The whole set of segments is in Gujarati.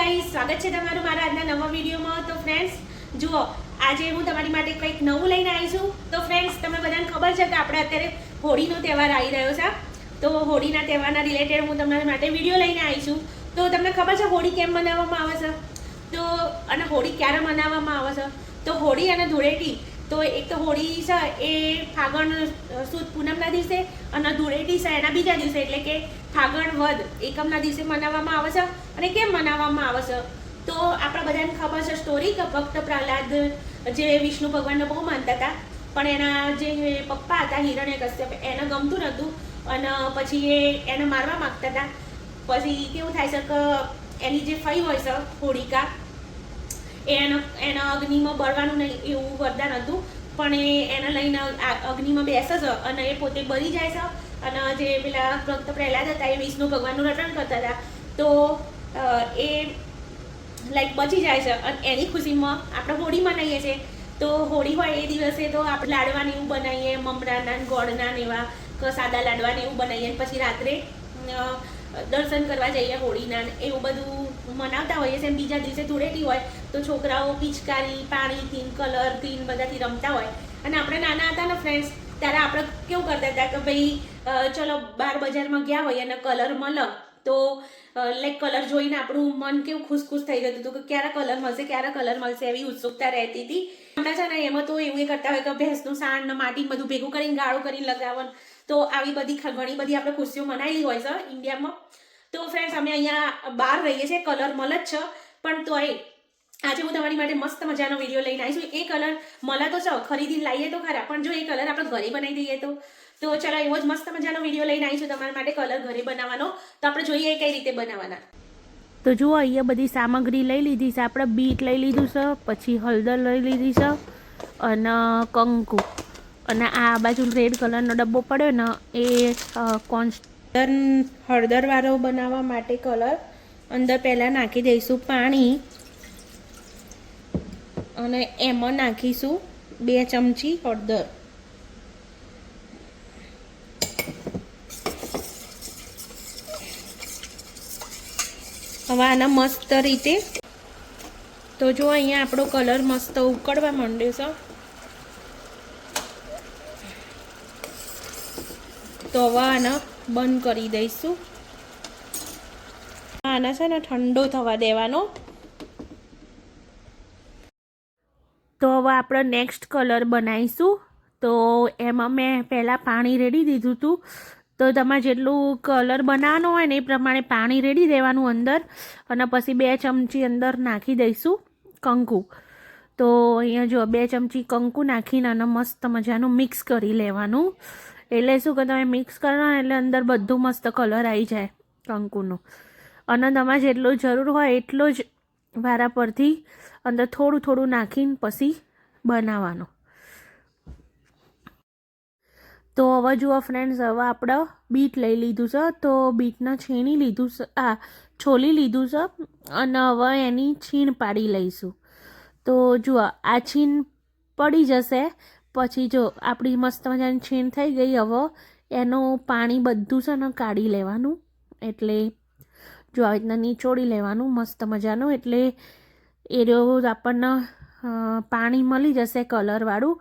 ગાઈસ, સ્વાગત છે તમારું મારા આજના નવા વિડીયોમાં। તો ફ્રેન્ડ્સ જુઓ, આજે હું તમારી માટે કંઈક નવું લઈને આવી છું। તો ફ્રેન્ડ્સ, તમને બધાને ખબર છે કે આપણે અત્યારે હોળીનો તહેવાર આવી રહ્યો છે। તો હોળીના તહેવારના રિલેટેડ હું તમારા માટે વિડીયો લઈને આવી છું। તો તમને ખબર છે હોળી કેમ મનાવવામાં આવે છે? તો અને હોળી ક્યારે મનાવવામાં આવે છે? તો હોળી અને ધૂળેટી, તો એક તો હોળી છે એ ફાગણ સુદ પૂનમના દિવસે અને ધૂળેટી છે એના બીજા દિવસે, એટલે કે ફાગણ વદ એકમના દિવસે મનાવવામાં આવે છે। અને કેમ મનાવવામાં આવે છે? તો આપણા બધાને ખબર છે સ્ટોરી કે ભક્ત પ્રહલાદ જે વિષ્ણુ ભગવાનને બહુ માનતા હતા, પણ એના જે પપ્પા હતા હિરણ્યકશ્યપ, એને ગમતું નહોતું અને પછી એને મારવા માગતા હતા। પછી કેવું થાય છે કે એની જે ફઈ હોય છે હોળિકા, એના અગ્નિમાં બળવાનું નહીં એવું વરદાન હતું, પણ એને લઈને અગ્નિમાં બેસે છે અને એ પોતે બળી જાય છે। અને જે પેલા ભક્ત પ્રહલાદ હતા એ વિષ્ણુ ભગવાનનું રટણ કરતા હતા, તો એ લાઈક બચી જાય છે અને એની ખુશીમાં આપણે હોળી મનાવીએ છીએ। તો હોળી હોય એ દિવસે તો આપણે લાડવાને એવું બનાવીએ, મમરાના ગોળના ને એવા સાદા લાડવાને એવું બનાવીએ, પછી રાત્રે દર્શન કરવા જઈએ હોળીના, એવું બધું મનાવતા હોઈએ છીએ। બીજા દિવસે ધૂળેટી હોય તો છોકરાઓ પિચકારી પાણીથી કલરથી બધાથી રમતા હોય। અને આપણે નાના હતા ને ફ્રેન્ડ્સ, ત્યારે આપણે કેવું કરતા હતા કે ભાઈ ચલો બહાર બજારમાં ગયા હોય અને કલર મળે તો લાઈક કલર જોઈને આપણું મન કેવું ખુશ થઈ જતું હતું કે ક્યારે કલર મળશે એવી ઉત્સુકતા રહેતી હતી। હમણાં છે ને એમાં તો એવું કરતા હોય કે ભેંસનું સાણ ને માટી બધું ભેગું કરીને ગાળો કરીને લગાવવાનું, તો આવી બધી ઘણી બધી આપણે ખુશીઓ મનાવેલી હોય છે ઇન્ડિયામાં। તો ફ્રેન્ડ્સ, અમે અહીંયા બહાર રહીએ છીએ, કલર મળે જ છે, પણ તોય આજે હું તમારી માટે મસ્ત મજાનો વિડીયો લઈને આવી છું। એ કલર મળે તો ચાલો ખરીદીને લાવીએ તો ખરા, પણ જો એ કલર આપણે ઘરે બનાવી દઈએ તો ચલો એવો જ મસ્ત મજાનો વિડીયો લઈને આવી છું તમારા માટે કલર ઘરે બનાવવાનો। તો આપણે જોઈએ કઈ રીતે બનાવવાના। તો જુઓ, અહીંયા બધી સામગ્રી લઈ લીધી છે આપણે। બીટ લઈ લીધું છે, પછી હળદર લઈ લીધી છે અને કંકુ, અને આ બાજુ રેડ કલરનો ડબ્બો પડ્યો ને એ હળદરવાળો બનાવવા માટે કલર અંદર પહેલાં નાખી દઈશું પાણી અને એમાં નાખીશું 2 ચમચી હળદર। હવે આના મસ્ત રીતે, તો જો અહીંયા આપણો કલર મસ્ત ઉકળવા માંડ્યો છે, તો હવે આને બંધ કરી દઈશું। આને છે ને ઠંડો થવા દેવાનો। તો હવે આપણે નેક્સ્ટ કલર બનાવીશું। તો એમાં મેં પહેલાં પાણી રેડી દીધું હતું, તો તમારે જેટલું કલર બનાવવાનો હોય ને એ પ્રમાણે પાણી રેડી દેવાનું અંદર, અને પછી 2 ચમચી અંદર નાખી દઈશું કંકુ। તો અહીંયા જો 2 ચમચી કંકુ નાખીને અને મસ્ત મજાનું મિક્સ કરી લેવાનું। એટલે શું કે તમે મિક્સ કરો ને એટલે અંદર બધું મસ્ત કલર આવી જાય કંકુનો, અને તમારે જેટલું જરૂર હોય એટલો જ વારા પરથી અંદર થોડું થોડું નાખીને પછી બનાવવાનું। તો હવે જુઓ ફ્રેન્ડ્સ, હવે આપણે બીટ લઈ લીધું છે, તો બીટને છીણી લીધું છે, છોલી લીધું છે, અને હવે એની છીણ પાડી લઈશું। તો જુઓ, આ છીણ પડી જશે પછી જો આપણી મસ્ત મજાની છીણ થઈ ગઈ। હવે એનું પાણી બધું છે ને કાઢી લેવાનું, એટલે જો આવી રીતના નીચોડી લેવાનું મસ્ત મજાનું, એટલે એ આપણને પાણી મળી જશે કલરવાળું।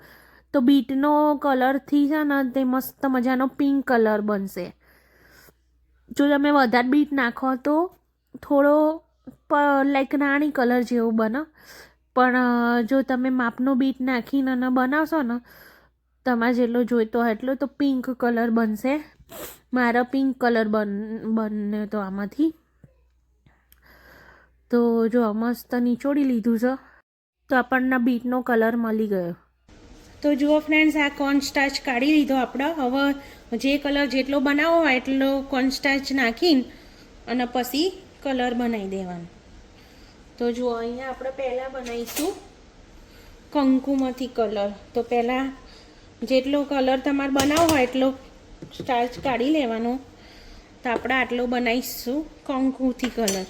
તો બીટનો કલરથી છે ને તે મસ્ત મજાનો પિંક કલર બનશે। જો તમે વધારે બીટ નાખો તો થોડો લાઈક રાણી કલર જેવું બને, પણ જો તમે માપનો બીટ નાખીને બનાવશો ને તમારે જેટલો જોઈતો હોય એટલો, તો પિંક કલર બનશે। મારો પિંક કલર બન્યો તો આમાંથી। તો જો મસ્ત નીચોડી લીધું છે, તો આપણને બીટનો કલર મળી ગયો। તો જુઓ ફ્રેન્ડ્સ, આ કોર્નસ્ટાર્ચ કાઢી લીધો આપણે। હવે જે કલર જેટલો બનાવવો હોય એટલો કોર્નસ્ટાર્ચ નાખીને અને પછી કલર બનાવી દેવાનો। તો જુઓ, અહીંયા આપણે પહેલાં બનાવીશું કંકુમાંથી કલર। તો પહેલાં જેટલો કલર તમારે બનાવવો હોય એટલો સ્ટાર્ચ કાઢી લેવાનો। તો આપણે આટલો બનાવીશું કંકુથી કલર।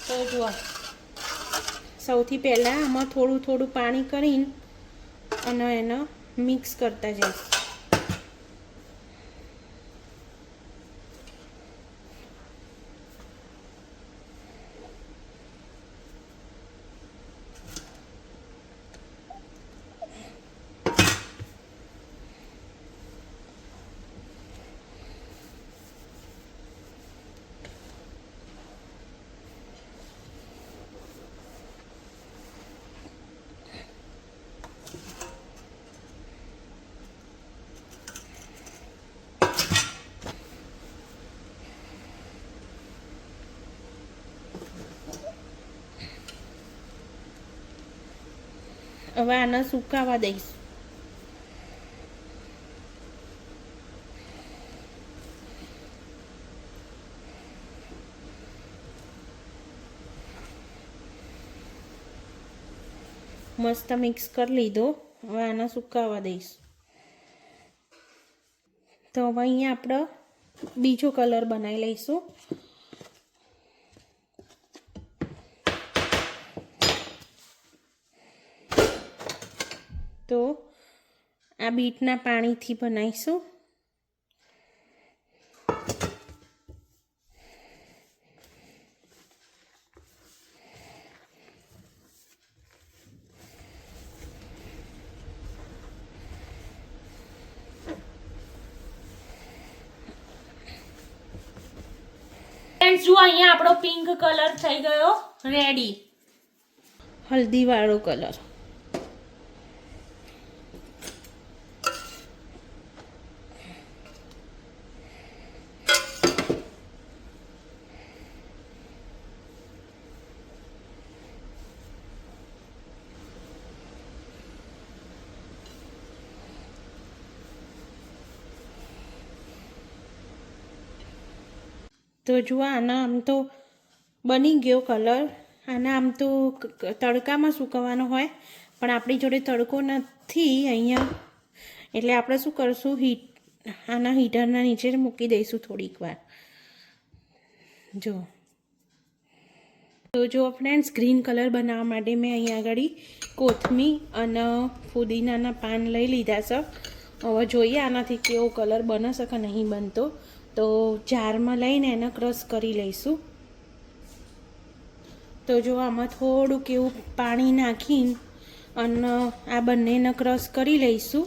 તો જુઓ, સૌથી પહેલાં આમાં થોડું થોડું પાણી કરીને અને એને મિક્સ કરતા જઈશું। હવે આને સુકાવા દઈશ. મસ્ત મિક્સ કરી લીધો. હવે આને સુકાવા દઈશ. તો હવે અહીંયા આપણે બીજો કલર બનાવી લઈશું. તો આ બીટના પાણીથી બનાવીશું. ફ્રેન્ડ્સ જો અહીંયા આપણો પિંક કલર થઈ ગયો રેડી. હલ્દી વાળો કલર. તો જુઓ આના આમ તો બની ગયો કલર. આના આમ તો તડકામાં સૂકવવાનો હોય, પણ આપણી જોડે તડકો નથી અહીંયા, એટલે આપણે શું કરશું, આના હીટરના નીચે જ મૂકી દઈશું થોડીક વાર. જો તો જો ફ્રેન્ડ્સ, ગ્રીન કલર બનાવવા માટે મેં અહીંયા આગળ કોથમીર અને ફુદીનાના પાન લઈ લીધા છે. હવે જોઈએ આનાથી કેવો કલર બને છે કે નહીં બનતો. તો જારમાં લઈને એને ક્રશ કરી લઈશું. તો જો આમાં થોડુંક એવું પાણી નાખીને અને આ બંનેને ક્રશ કરી લઈશું.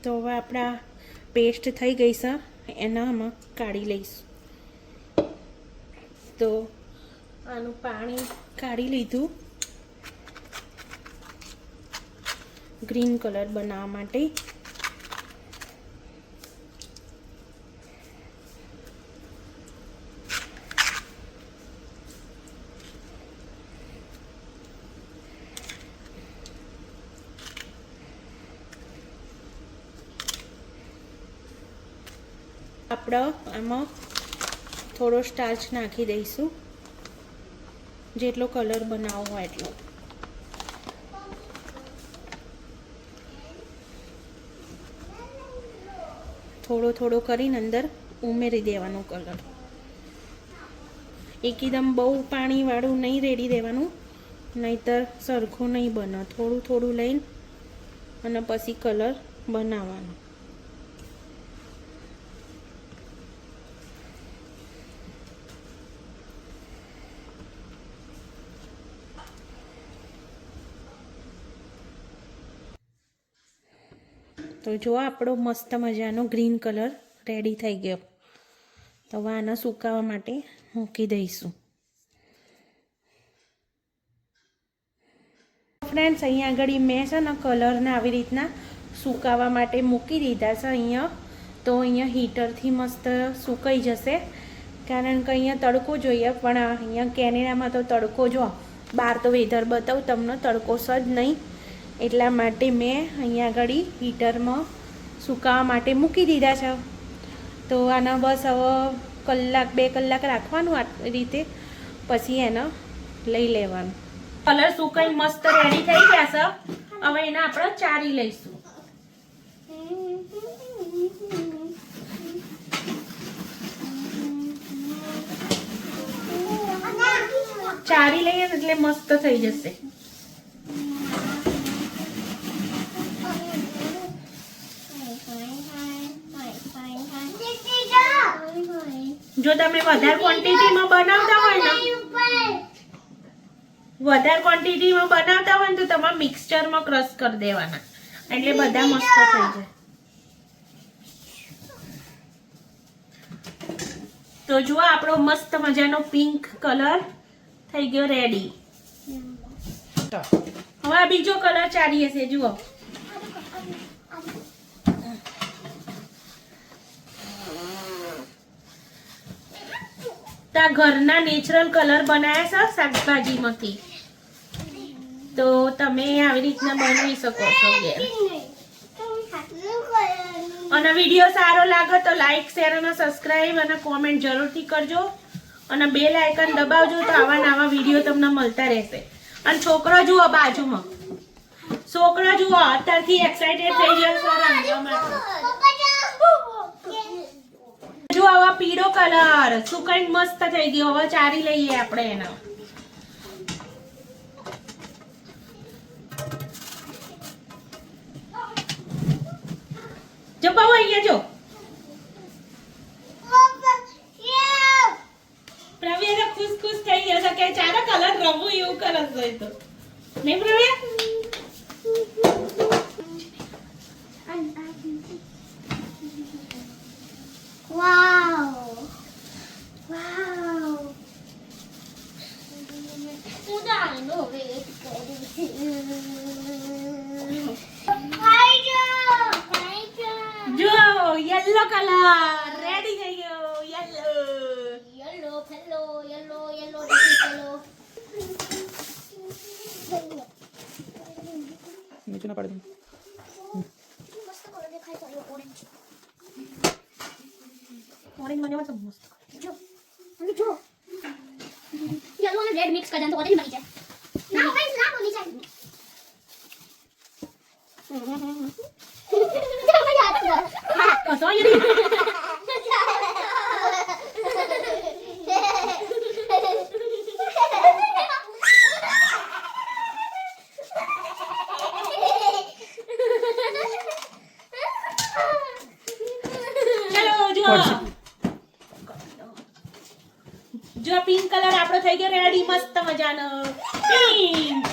તો હવે આપણા પેસ્ટ થઈ ગઈ છે, એના આમાં કાઢી લઈશું. તો આનું પાણી કાઢી લીધું ગ્રીન કલર બનાવવા માટે. આપણે આમાં થોડો સ્ટાર્ચ નાખી દઈશું, જેટલો કલર બનાવવો હોય એટલો. થોડો થોડો કરીને અંદર ઉમેરી દેવાનો કલર. એકદમ બહુ પાણીવાળું નહીં રેડી દેવાનું, નહીંતર સરખું નહીં બને. થોડું થોડું લઈને અને પછી કલર બનાવવાનો. તો જો આપણો મસ્ત મજાનો ગ્રીન કલર રેડી થઈ ગયો. તો હવે આને સુકાવા માટે મૂકી દઈશું. ફ્રેન્ડ્સ, અહીંયા આગળ મેં છે ને કલરને આવી રીતના સુકાવા માટે મૂકી દીધા છે અહીંયા. તો અહીંયા હીટરથી મસ્ત સુકાઈ જશે, કારણ કે અહીંયા તડકો જોઈએ. પણ અહીંયા કેનેડામાં તો તડકો જો બહાર તો વેધર બતાવું તમને, તડકો જ નહીં. એટલા માટે મેં અહીંયા આગળ હીટરમાં સુકાવા માટે મૂકી દીધા છે. તો આના બસ હવે કલાક 2 કલાક રાખવાનું આ રીતે, પછી એને લઈ લેવાનું. કલર સુકાઈ મસ્ત રેડી થઈ ગયા છે. હવે એને આપણે ચારી લઈશું. ચારી લઈએ એટલે મસ્ત થઈ જશે. જો તમે વધારે ક્વોન્ટિટીમાં બનાવતા હોય ને, તો તમારે મિક્સચરમાં ક્રશ કરી દેવાના, એટલે બધા મસ્ત થઈ જાય. તો જુઓ આપણો મસ્ત મજાનો પિંક કલર થઈ ગયો રેડી. હવે આ બીજો કલર ચાલીએ છે. જુઓ ઘરના નેચરલ કલર બનાવ્યા છે શાકભાજીમાંથી. તો તમે આવી રીતના બનાવી શકો છો ઘેર. અને વિડીયો સારો લાગે તો લાઈક શેર અને સબસ્ક્રાઇબ અને કોમેન્ટ જરૂરથી કરજો અને બેલ આઇકન દબાવજો તો આવા નવા વિડીયો તમને મળતા રહેશે. અને છોકરો જુઓ બાજુમાં, છોકરો જુઓ અત્યારથી એક્સાઇટેડ થઈ ગયો છે રમવા માટે. જો આવા પીળો કલર સુકન મસ્ત થઈ ગયો. હવે ચારી લઈએ આપણે એનો. જો બાબુ અહીંયા જો પ્રવીણ ખુશ ખુશ થઈ ગયો છે કે ચાલો કલર રમવું એવું કરસ છે તો નહીં પ્રવીણ? Wow! Wow! Udano જો યલો કલર રેડી થઈ ગયો. Yellow Yellow, hello, yellow, yellow, yellow. નીચે ના પાડી દે. મસ્ત કલર દેખાય છે ઓરેન્જ. ઓરેન્જ મને મસ્ત મસ્ત. જો અને જો યલો અને રેડ મિક્સ કરી દે તો ઓરેન્જ બની જાય. ના ઓરેન્જ ના બની જાય. કસો યરી જો પિંક કલર આપણો થઈ ગયો રેડી મસ્ત મજાનો પિંક.